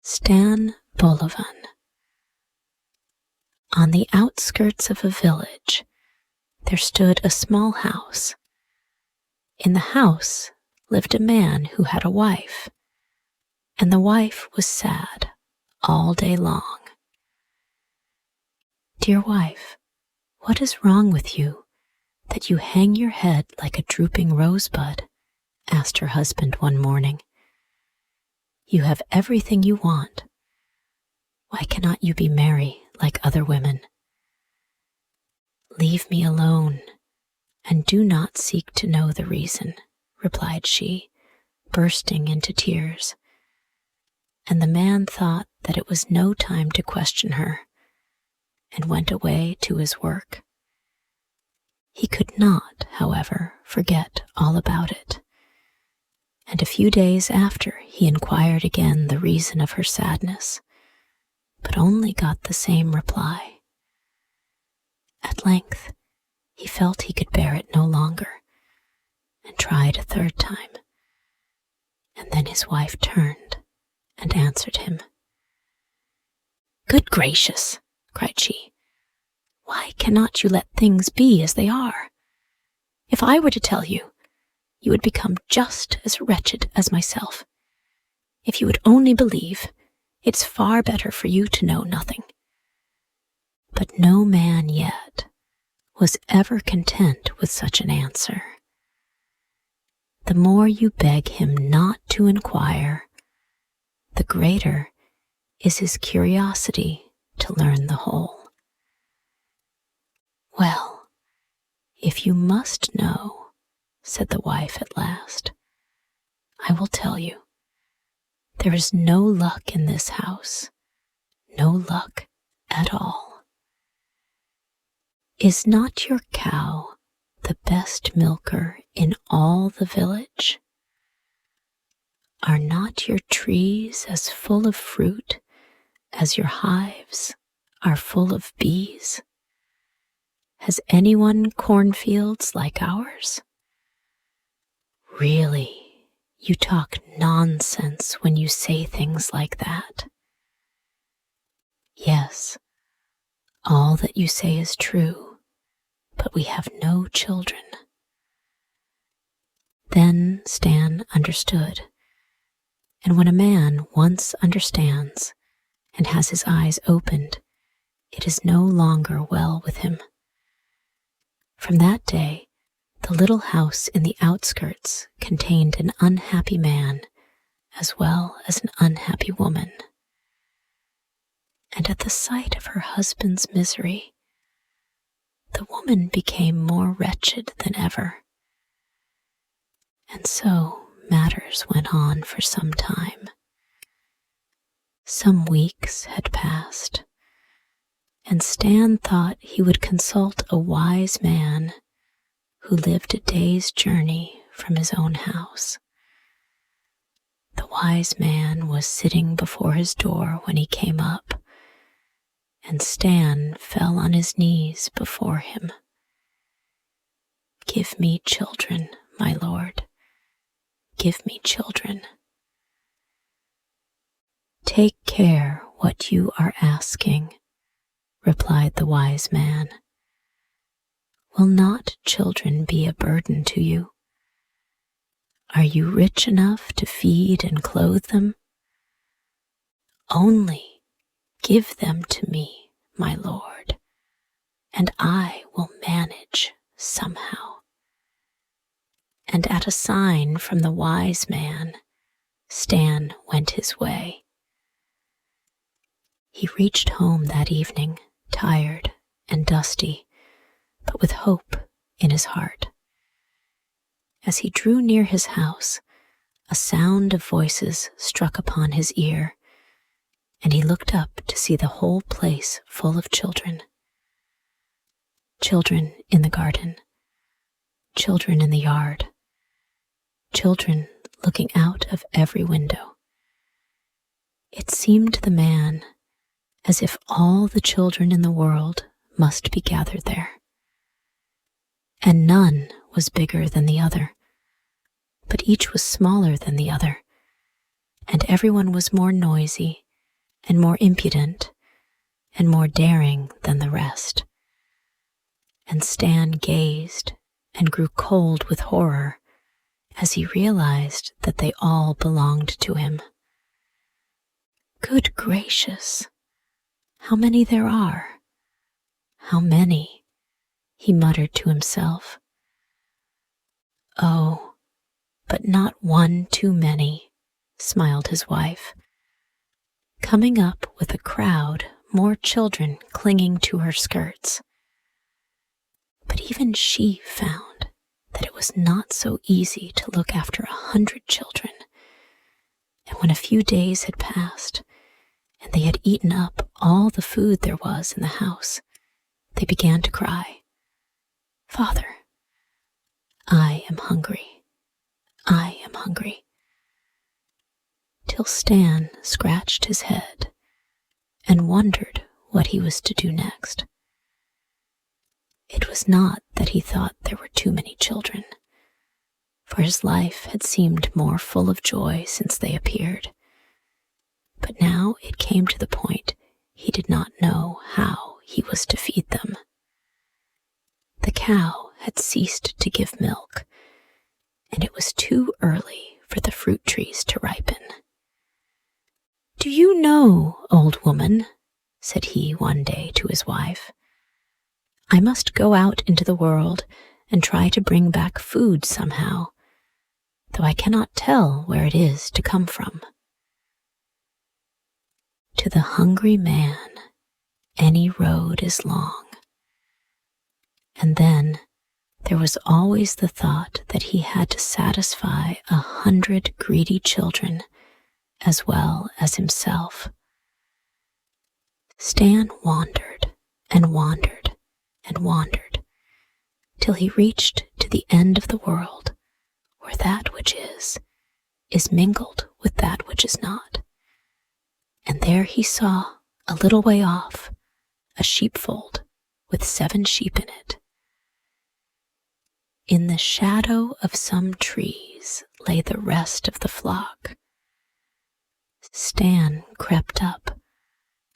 Stan Bolivan. On the outskirts of a village, there stood a small house. In the house lived a man who had a wife, and the wife was sad all day long. "Dear wife, what is wrong with you, that you hang your head like a drooping rosebud?" asked her husband one morning. "You have everything you want. Why cannot you be merry like other women?" "Leave me alone, and do not seek to know the reason," replied she, bursting into tears. And the man thought that it was no time to question her, and went away to his work. He could not, however, forget all about it, and a few days after he inquired again the reason of her sadness, but only got the same reply. At length, he felt he could bear it no longer, and tried a third time, and then his wife turned and answered him. "Good gracious," cried she, "why cannot you let things be as they are? If I were to tell you, you would become just as wretched as myself. If you would only believe, it's far better for you to know nothing." But no man yet was ever content with such an answer. The more you beg him not to inquire, the greater is his curiosity to learn the whole. "Well, if you must know," said the wife at last, "I will tell you. There is no luck in this house, no luck at all. Is not your cow the best milker in all the village? Are not your trees as full of fruit as your hives are full of bees? Has anyone cornfields like ours? Really, you talk nonsense when you say things like that." "Yes, all that you say is true, but we have no children." Then Stan understood, and when a man once understands and has his eyes opened, it is no longer well with him. From that day, the little house in the outskirts contained an unhappy man as well as an unhappy woman. And at the sight of her husband's misery, the woman became more wretched than ever. And so matters went on for some time. Some weeks had passed, and Stan thought he would consult a wise man who lived a day's journey from his own house. The wise man was sitting before his door when he came up, and Stan fell on his knees before him. "Give me children, my lord. Give me children." "Take care what you are asking," replied the wise man. "Will not children be a burden to you? Are you rich enough to feed and clothe them? Only give them to me, my lord, and I will manage somehow." And at a sign from the wise man, Stan went his way. He reached home that evening, tired and dusty, but with hope in his heart. As he drew near his house, a sound of voices struck upon his ear, and he looked up to see the whole place full of children. Children in the garden, children in the yard, children looking out of every window. It seemed to the man as if all the children in the world must be gathered there. And none was bigger than the other, but each was smaller than the other, and everyone was more noisy and more impudent and more daring than the rest. And Stan gazed and grew cold with horror as he realized that they all belonged to him. Good gracious, how many there are! How many, he muttered to himself. Oh, but not one too many, smiled his wife, coming up with a crowd, more children clinging to her skirts. But even she found that it was not so easy to look after 100 children, and when a few days had passed, and they had eaten up all the food there was in the house, they began to cry, "Father, I am hungry. I am hungry," till Stan scratched his head and wondered what he was to do next. It was not that he thought there were too many children, for his life had seemed more full of joy since they appeared. But now it came to the point he did not know how he was to feed them. The cow had ceased to give milk, and it was too early for the fruit trees to ripen. "Do you know, old woman," said he one day to his wife, "I must go out into the world and try to bring back food somehow, though I cannot tell where it is to come from." To the hungry man, any road is long. And then there was always the thought that he had to satisfy 100 greedy children as well as himself. Stan wandered and wandered and wandered till he reached to the end of the world, where that which is mingled with that which is not. And there he saw, a little way off, a sheepfold with 7 sheep in it. In the shadow of some trees lay the rest of the flock. Stan crept up,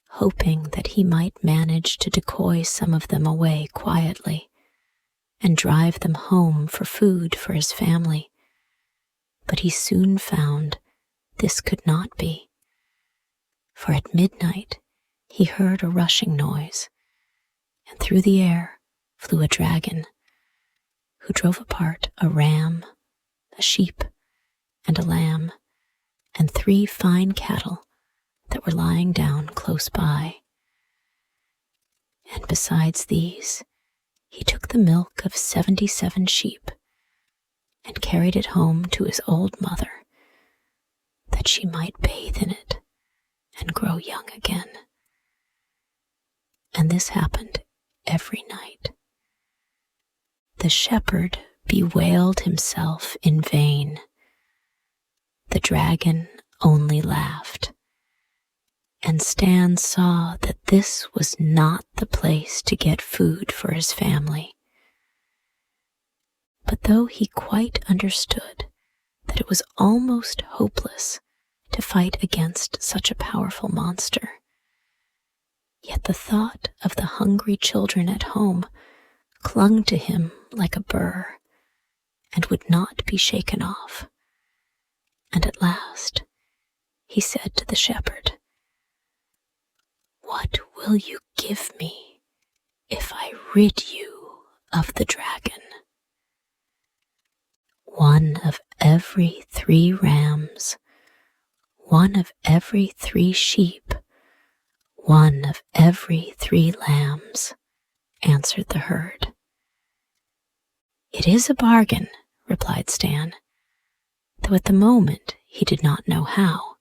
hoping that he might manage to decoy some of them away quietly and drive them home for food for his family. But he soon found this could not be, for at midnight he heard a rushing noise, and through the air flew a dragon, who drove apart a ram, a sheep, and a lamb, and 3 fine cattle that were lying down close by. And besides these, he took the milk of 77 sheep and carried it home to his old mother, that she might bathe in it and grow young again. And this happened every night. The shepherd bewailed himself in vain. The dragon only laughed, and Stan saw that this was not the place to get food for his family. But though he quite understood that it was almost hopeless to fight against such a powerful monster, yet the thought of the hungry children at home clung to him like a burr and would not be shaken off. And at last he said to the shepherd, "What will you give me if I rid you of the dragon?" "1 of every 3 rams, 1 of every 3 sheep, 1 of every 3 lambs," answered the herd. "It is a bargain," replied Stan, though at the moment he did not know how,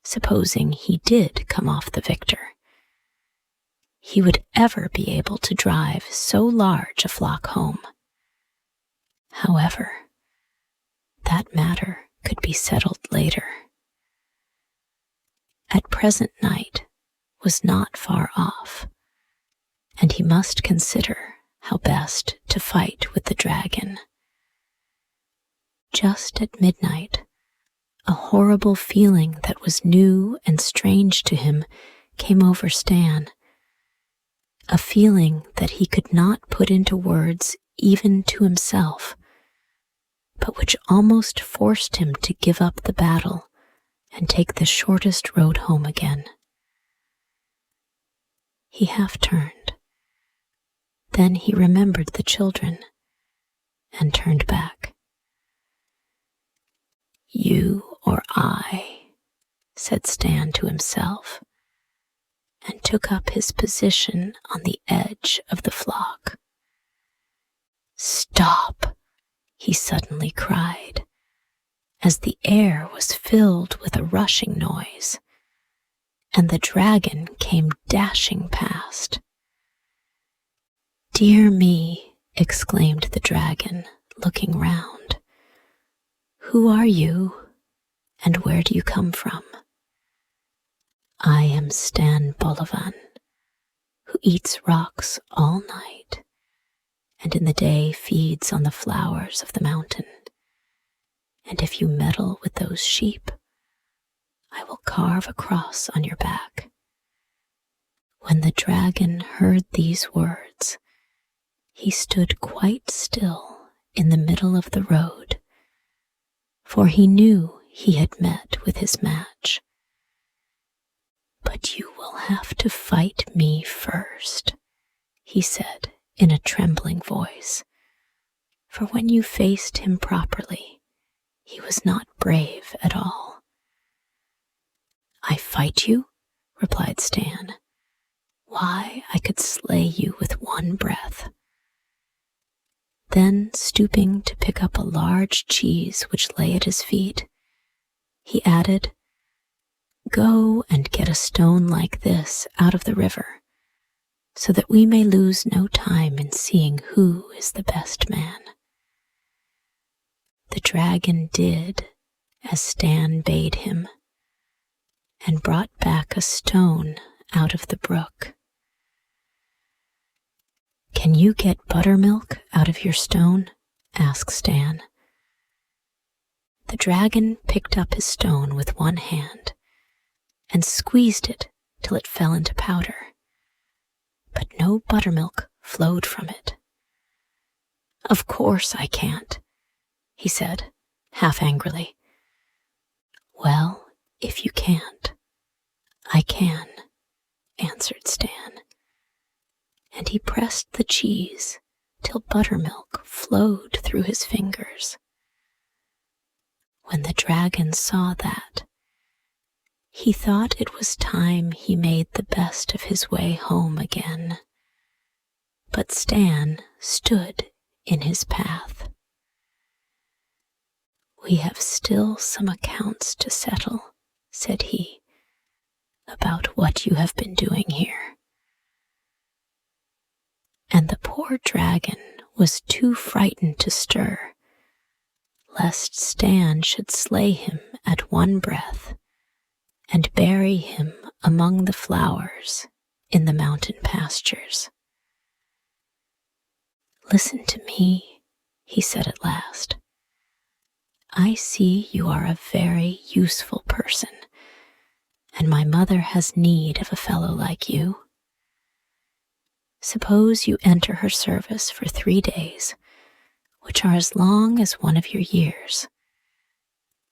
supposing he did come off the victor, he would ever be able to drive so large a flock home. However, that matter could be settled later. At present night was not far off, and he must consider how best to fight with the dragon. Just at midnight, A horrible feeling that was new and strange to him came over Stan, a feeling that he could not put into words even to himself, but which almost forced him to give up the battle and take the shortest road home again. He half turned. Then he remembered the children and turned back. "You or I," said Stan to himself, and took up his position on the edge of the flock. "Stop!" he suddenly cried, as the air was filled with a rushing noise, and the dragon came dashing past. "Dear me," exclaimed the dragon, looking round. "Who are you, and where do you come from?" "I am Stan Bolivan, who eats rocks all night, and in the day feeds on the flowers of the mountain. And if you meddle with those sheep, I will carve a cross on your back." When the dragon heard these words, he stood quite still in the middle of the road, for he knew he had met with his match. "But you will have to fight me first," he said in a trembling voice, for when you faced him properly, he was not brave at all. "I fight you?" replied Stan. "Why, I could slay you with one breath." Then, stooping to pick up a large cheese which lay at his feet, he added, "Go and get a stone like this out of the river, so that we may lose no time in seeing who is the best man." The dragon did as Stan bade him, and brought back a stone out of the brook. "Can you get buttermilk out of your stone?" asked Stan. The dragon picked up his stone with one hand and squeezed it till it fell into powder, but no buttermilk flowed from it. "Of course I can't," he said, half angrily. "Well, if you can't, I can," answered Stan, and he pressed the cheese till buttermilk flowed through his fingers. When the dragon saw that, he thought it was time he made the best of his way home again, but Stan stood in his path. "We have still some accounts to settle," said he, "about what you have been doing here." And the poor dragon was too frightened to stir, lest Stan should slay him at one breath and bury him among the flowers in the mountain pastures. "Listen to me," he said at last. "I see you are a very useful person, and my mother has need of a fellow like you. Suppose you enter her service for 3 days, which are as long as one of your years,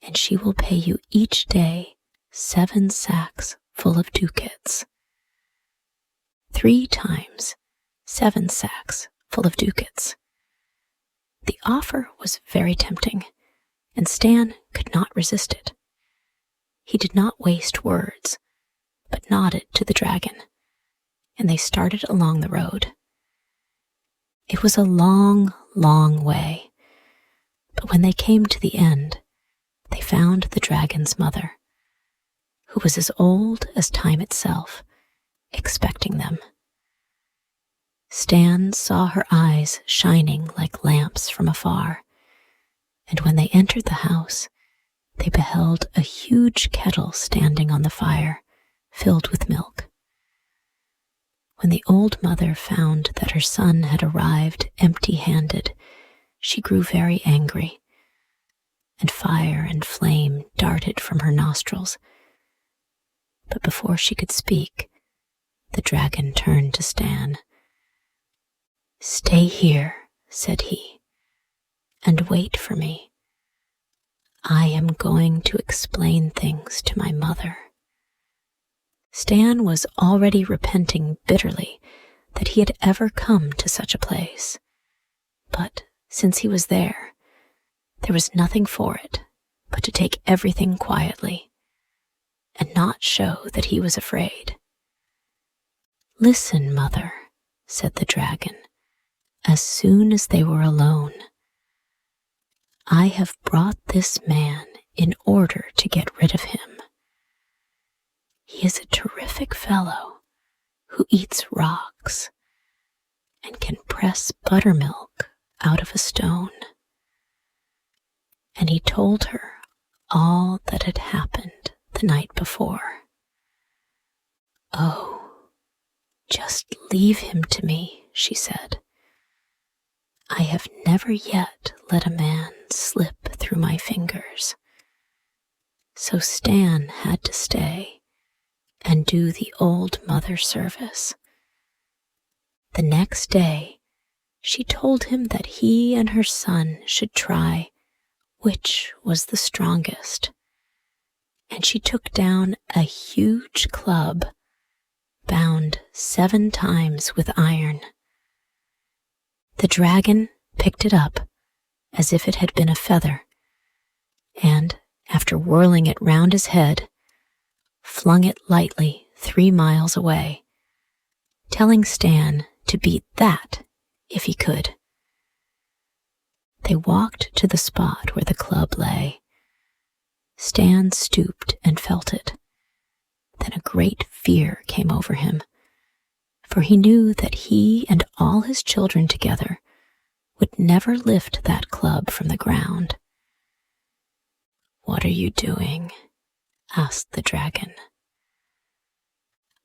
and she will pay you each day 7 sacks full of ducats. 3 times 7 sacks full of ducats." The offer was very tempting, and Stan could not resist it. He did not waste words, but nodded to the dragon, and they started along the road. It was a long, long way, but when they came to the end, they found the dragon's mother, who was as old as time itself, expecting them. Stan saw her eyes shining like lamps from afar, and when they entered the house, they beheld a huge kettle standing on the fire, filled with milk. When the old mother found that her son had arrived empty-handed, she grew very angry, and fire and flame darted from her nostrils. But before she could speak, the dragon turned to Stan. "Stay here," said he, "and wait for me. I am going to explain things to my mother." Stan was already repenting bitterly that he had ever come to such a place. But since he was there was nothing for it but to take everything quietly and not show that he was afraid. "Listen, mother," said the dragon, as soon as they were alone. "I have brought this man in order to get rid of him. He is a terrific fellow who eats rocks and can press buttermilk out of a stone." And he told her all that had happened the night before. "Oh, just leave him to me," she said. "I have never yet let a man slip through my fingers." So Stan had to stay and do the old mother service. The next day, she told him that he and her son should try which was the strongest, and she took down a huge club bound 7 times with iron. The dragon picked it up as if it had been a feather, and, after whirling it round his head, flung it lightly 3 miles away, telling Stan to beat that if he could. They walked to the spot where the club lay. Stan stooped and felt it. Then a great fear came over him, for he knew that he and all his children together would never lift that club from the ground. "What are you doing?" asked the dragon.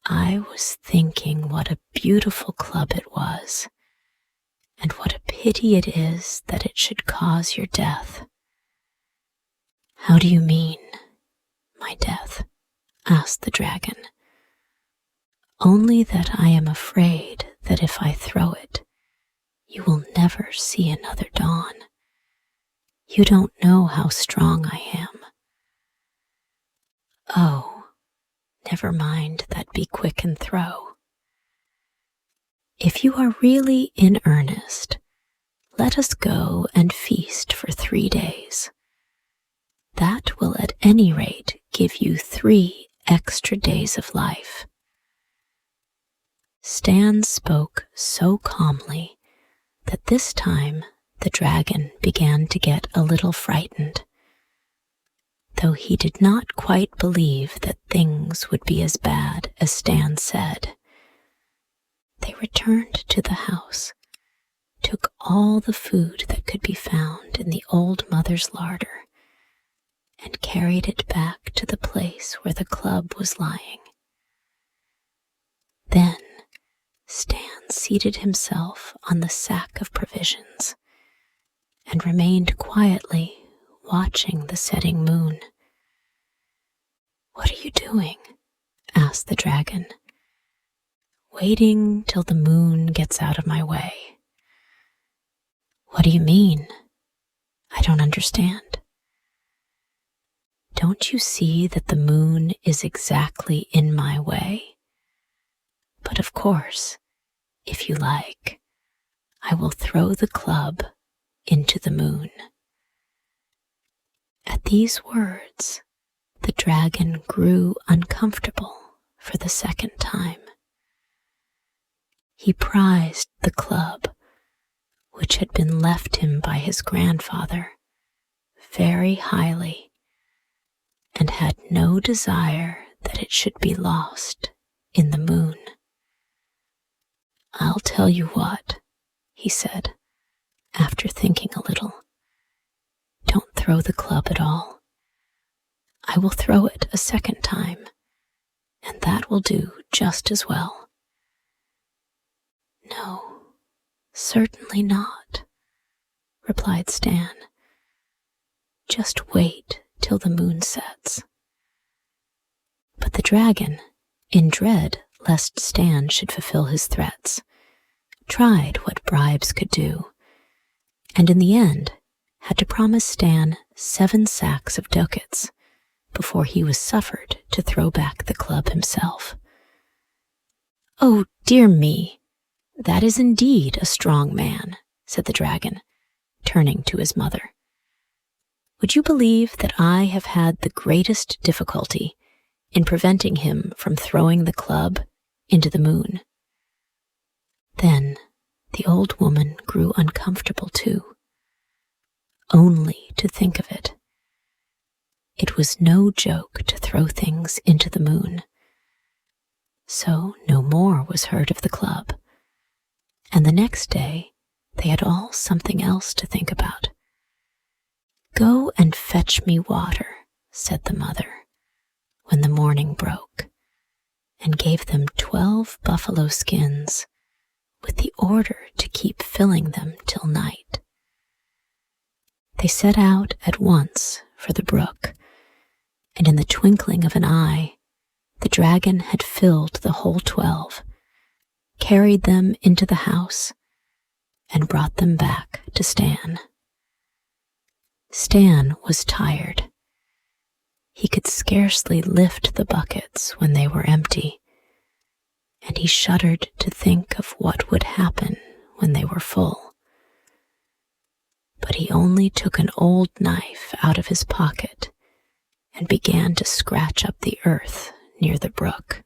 "I was thinking what a beautiful club it was, and what a pity it is that it should cause your death." "How do you mean, my death?" asked the dragon. "Only that I am afraid that if I throw it, you will never see another dawn. You don't know how strong I am." "Oh, never mind that, be quick and throw. If you are really in earnest, let us go and feast for 3 days. That will at any rate give you 3 extra days of life." Stan spoke so calmly that this time the dragon began to get a little frightened, though he did not quite believe that things would be as bad as Stan said. They returned to the house, took all the food that could be found in the old mother's larder, and carried it back to the place where the club was lying. Then Stan seated himself on the sack of provisions and remained quietly watching the setting moon. "What are you doing?" asked the dragon. "Waiting till the moon gets out of my way." "What do you mean? I don't understand." "Don't you see that the moon is exactly in my way? But of course, if you like, I will throw the club into the moon." At these words, the dragon grew uncomfortable for the second time. He prized the club, which had been left him by his grandfather, very highly, and had no desire that it should be lost in the moon. "I'll tell you what," he said, after thinking a little. "Don't throw the club at all. I will throw it a second time, and that will do just as well." "No, certainly not," replied Stan. Just wait till the moon sets." But the dragon, in dread lest Stan should fulfill his threats, tried what bribes could do, and in the end had to promise Stan 7 sacks of ducats before he was suffered to throw back the club himself. "Oh, dear me, that is indeed a strong man," said the dragon, turning to his mother. "Would you believe that I have had the greatest difficulty in preventing him from throwing the club into the moon?" Then the old woman grew uncomfortable too. Only to think of it. It was no joke to throw things into the moon. So no more was heard of the club, and the next day they had all something else to think about. "Go and fetch me water," said the mother, when the morning broke, and gave them 12 buffalo skins, with the order to keep filling them till night. They set out at once for the brook, and in the twinkling of an eye, the dragon had filled the whole 12, carried them into the house, and brought them back to Stan. Stan was tired. He could scarcely lift the buckets when they were empty, and he shuddered to think of what would happen when they were full. But he only took an old knife out of his pocket and began to scratch up the earth near the brook.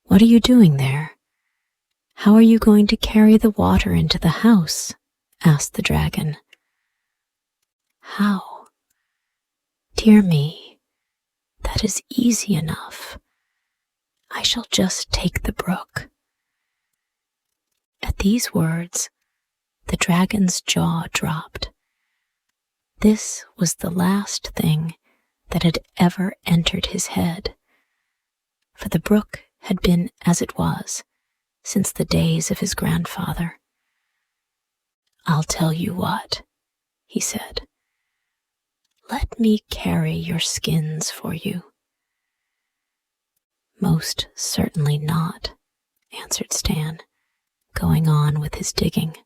"What are you doing there? How are you going to carry the water into the house?" asked the dragon. "How? Dear me, that is easy enough. I shall just take the brook." At these words, the dragon's jaw dropped. This was the last thing that had ever entered his head, for the brook had been as it was since the days of his grandfather. "I'll tell you what," he said. "Let me carry your skins for you." "Most certainly not," answered Stan, going on with his digging,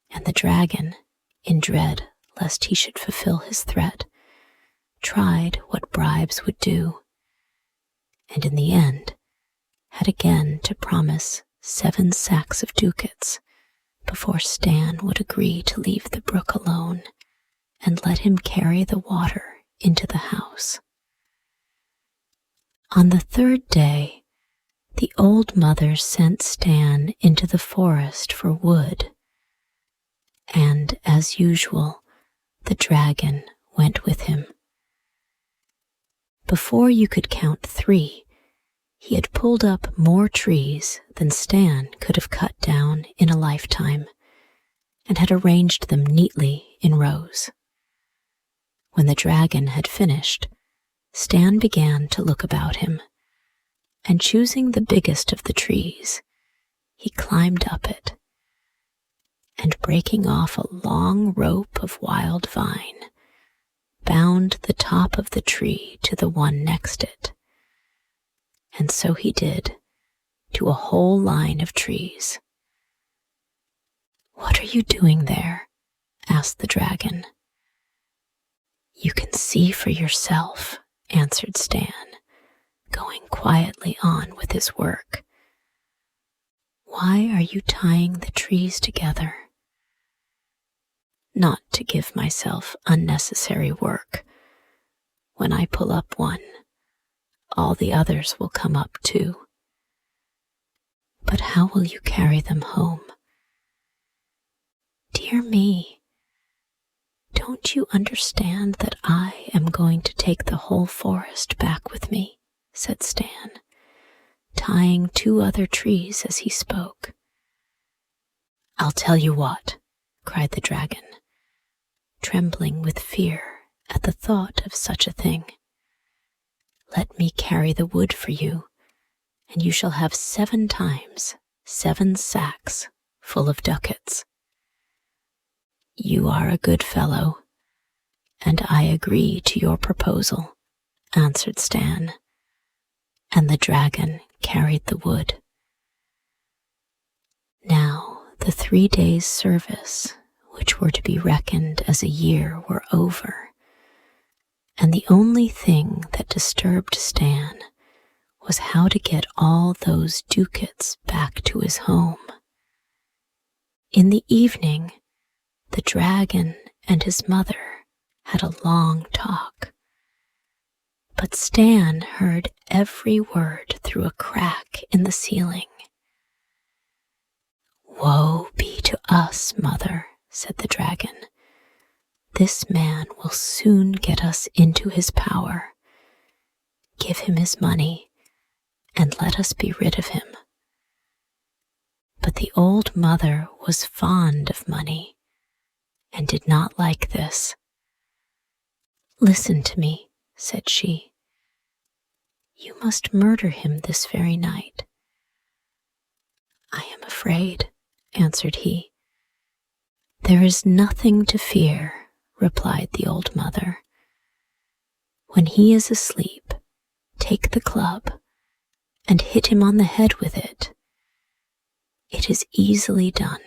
and the dragon, in dread lest he should fulfill his threat, tried what bribes would do, and in the end had again to promise 7 sacks of ducats before Stan would agree to leave the brook alone and let him carry the water into the house. On the 3rd day, the old mother sent Stan into the forest for wood, and, as usual, the dragon went with him. Before you could count 3, he had pulled up more trees than Stan could have cut down in a lifetime, and had arranged them neatly in rows. When the dragon had finished, Stan began to look about him, and choosing the biggest of the trees, he climbed up it, and breaking off a long rope of wild vine, bound the top of the tree to the one next it. And so he did to a whole line of trees. "What are you doing there?" asked the dragon. "You can see for yourself," answered Stan, going quietly on with his work. "Why are you tying the trees together?" "Not to give myself unnecessary work. When I pull up one, all the others will come up too." "But how will you carry them home?" "Dear me, don't you understand that I am going to take the whole forest back with me?" said Stan, tying 2 other trees as he spoke. "I'll tell you what," cried the dragon, trembling with fear at the thought of such a thing. "Let me carry the wood for you, and you shall have 7 times 7 sacks full of ducats." "You are a good fellow," and I agree to your proposal," answered Stan, and the dragon carried the wood. Now the 3 days' service, which were to be reckoned as a year, were over, and the only thing that disturbed Stan was how to get all those ducats back to his home. In the evening, the dragon and his mother had a long talk, but Stan heard every word through a crack in the ceiling. "Woe be to us, mother," said the dragon. "This man will soon get us into his power. Give him his money and let us be rid of him." But the old mother was fond of money and did not like this. "Listen to me," said she. "You must murder him this very night." "I am afraid," answered he. "There is nothing to fear," replied the old mother. "When he is asleep, take the club and hit him on the head with it. It is easily done."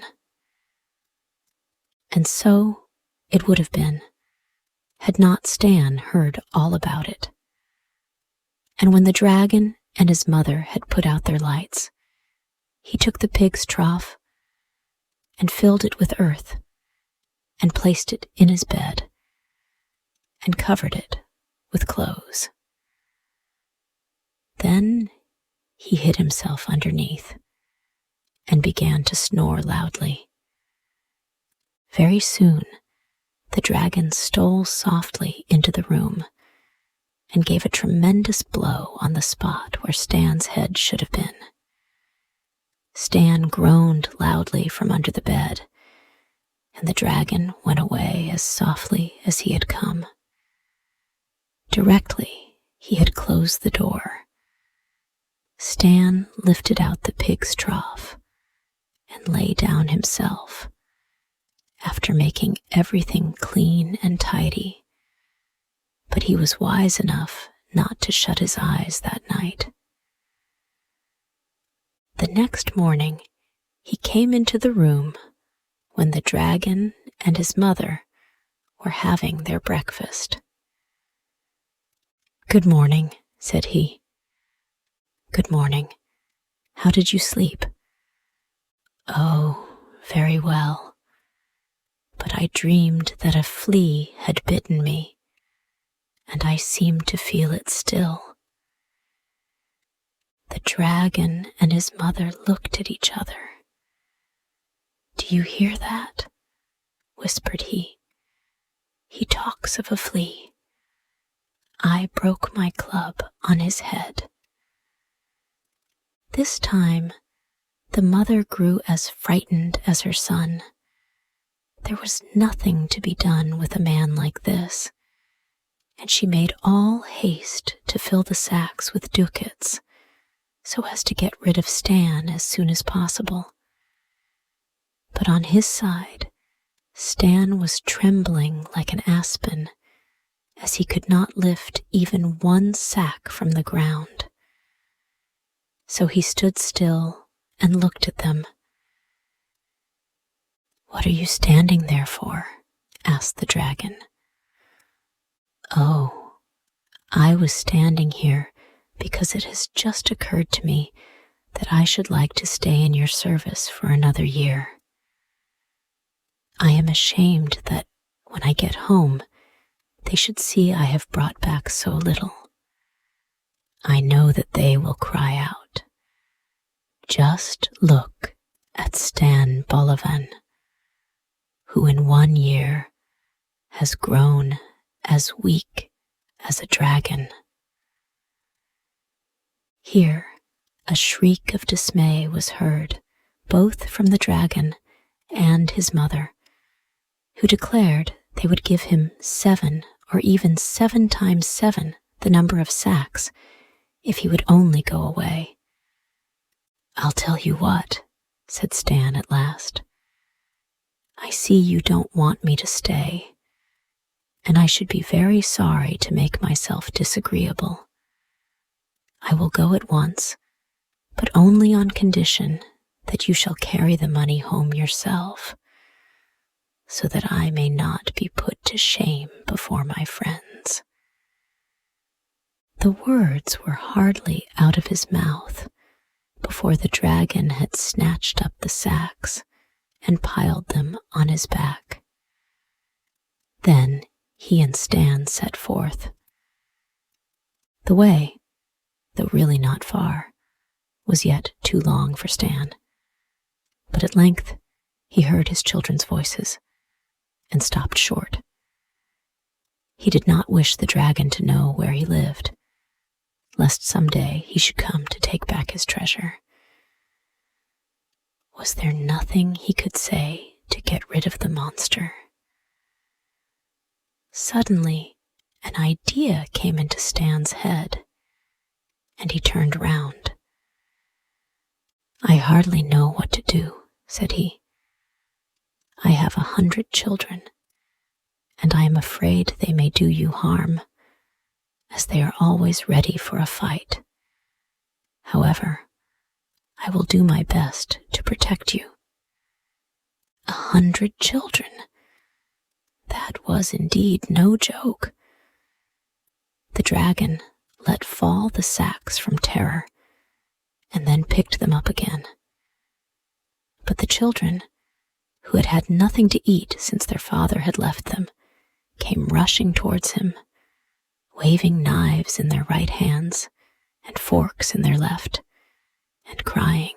And so it would have been, had not Stan heard all about it. And when the dragon and his mother had put out their lights, he took the pig's trough and filled it with earth and placed it in his bed and covered it with clothes. Then he hid himself underneath and began to snore loudly. Very soon, the dragon stole softly into the room and gave a tremendous blow on the spot where Stan's head should have been. Stan groaned loudly from under the bed, and the dragon went away as softly as he had come. Directly he had closed the door, Stan lifted out the pig's trough and lay down himself, after making everything clean and tidy, but he was wise enough not to shut his eyes that night. The next morning he came into the room when the dragon and his mother were having their breakfast. "Good morning," said he. "Good morning. How did you sleep?" "Oh, very well. But I dreamed that a flea had bitten me, and I seemed to feel it still." The dragon and his mother looked at each other. "Do you hear that?" whispered he. "He talks of a flea. I broke my club on his head." This time, the mother grew as frightened as her son. There was nothing to be done with a man like this, and she made all haste to fill the sacks with ducats, so as to get rid of Stan as soon as possible. But on his side, Stan was trembling like an aspen, as he could not lift even one sack from the ground. So he stood still and looked at them. "What are you standing there for?" asked the dragon. "Oh, I was standing here because it has just occurred to me that I should like to stay in your service for another year. I am ashamed that when I get home, they should see I have brought back so little. I know that they will cry out, 'Just look at Stan Bolivan, who in 1 year has grown as weak as a dragon.'" Here, a shriek of dismay was heard, both from the dragon and his mother, who declared they would give him 7 or even 7 times 7 the number of sacks if he would only go away. "I'll tell you what," said Stan at last. "I see you don't want me to stay, and I should be very sorry to make myself disagreeable. I will go at once, but only on condition that you shall carry the money home yourself, so that I may not be put to shame before my friends." The words were hardly out of his mouth before the dragon had snatched up the sacks and piled them on his back. Then he and Stan set forth. The way, though really not far, was yet too long for Stan, but at length he heard his children's voices and stopped short. He did not wish the dragon to know where he lived, lest some day he should come to take back his treasure. Was there nothing he could say to get rid of the monster? Suddenly, an idea came into Stan's head, and he turned round. "I hardly know what to do," said he. "I have 100 children, and I am afraid they may do you harm, as they are always ready for a fight. However, I will do my best to protect you." 100 children! That was indeed no joke. The dragon let fall the sacks from terror, and then picked them up again. But the children, who had had nothing to eat since their father had left them, came rushing towards him, waving knives in their right hands and forks in their left, and crying,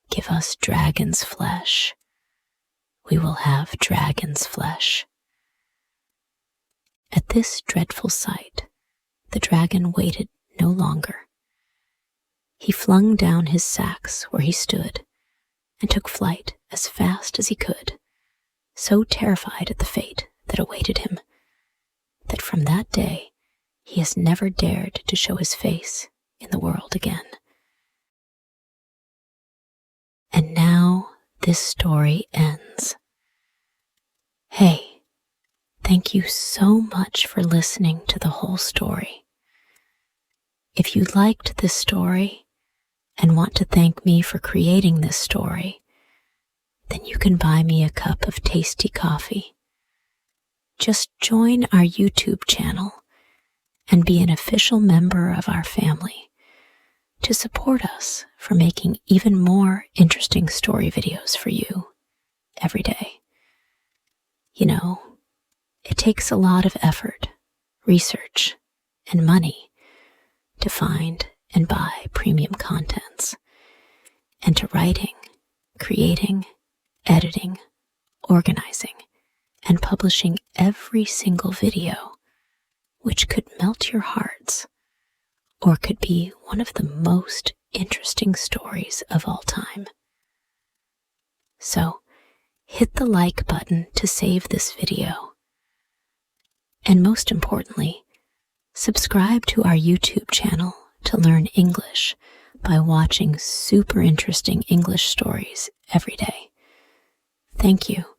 "Give us dragon's flesh. We will have dragon's flesh." At this dreadful sight, the dragon waited no longer. He flung down his sacks where he stood and took flight as fast as he could, so terrified at the fate that awaited him, that from that day he has never dared to show his face in the world again. And now this story ends. Hey, thank you so much for listening to the whole story. If you liked this story and want to thank me for creating this story, then you can buy me a cup of tasty coffee. Just join our YouTube channel and be an official member of our family to support us for making even more interesting story videos for you every day. You know, it takes a lot of effort, research, and money to find and buy premium contents, and to writing, creating, editing, organizing, and publishing every single video, which could melt your hearts or could be one of the most interesting stories of all time. So, hit the like button to save this video. And most importantly, subscribe to our YouTube channel to learn English by watching super interesting English stories every day. Thank you.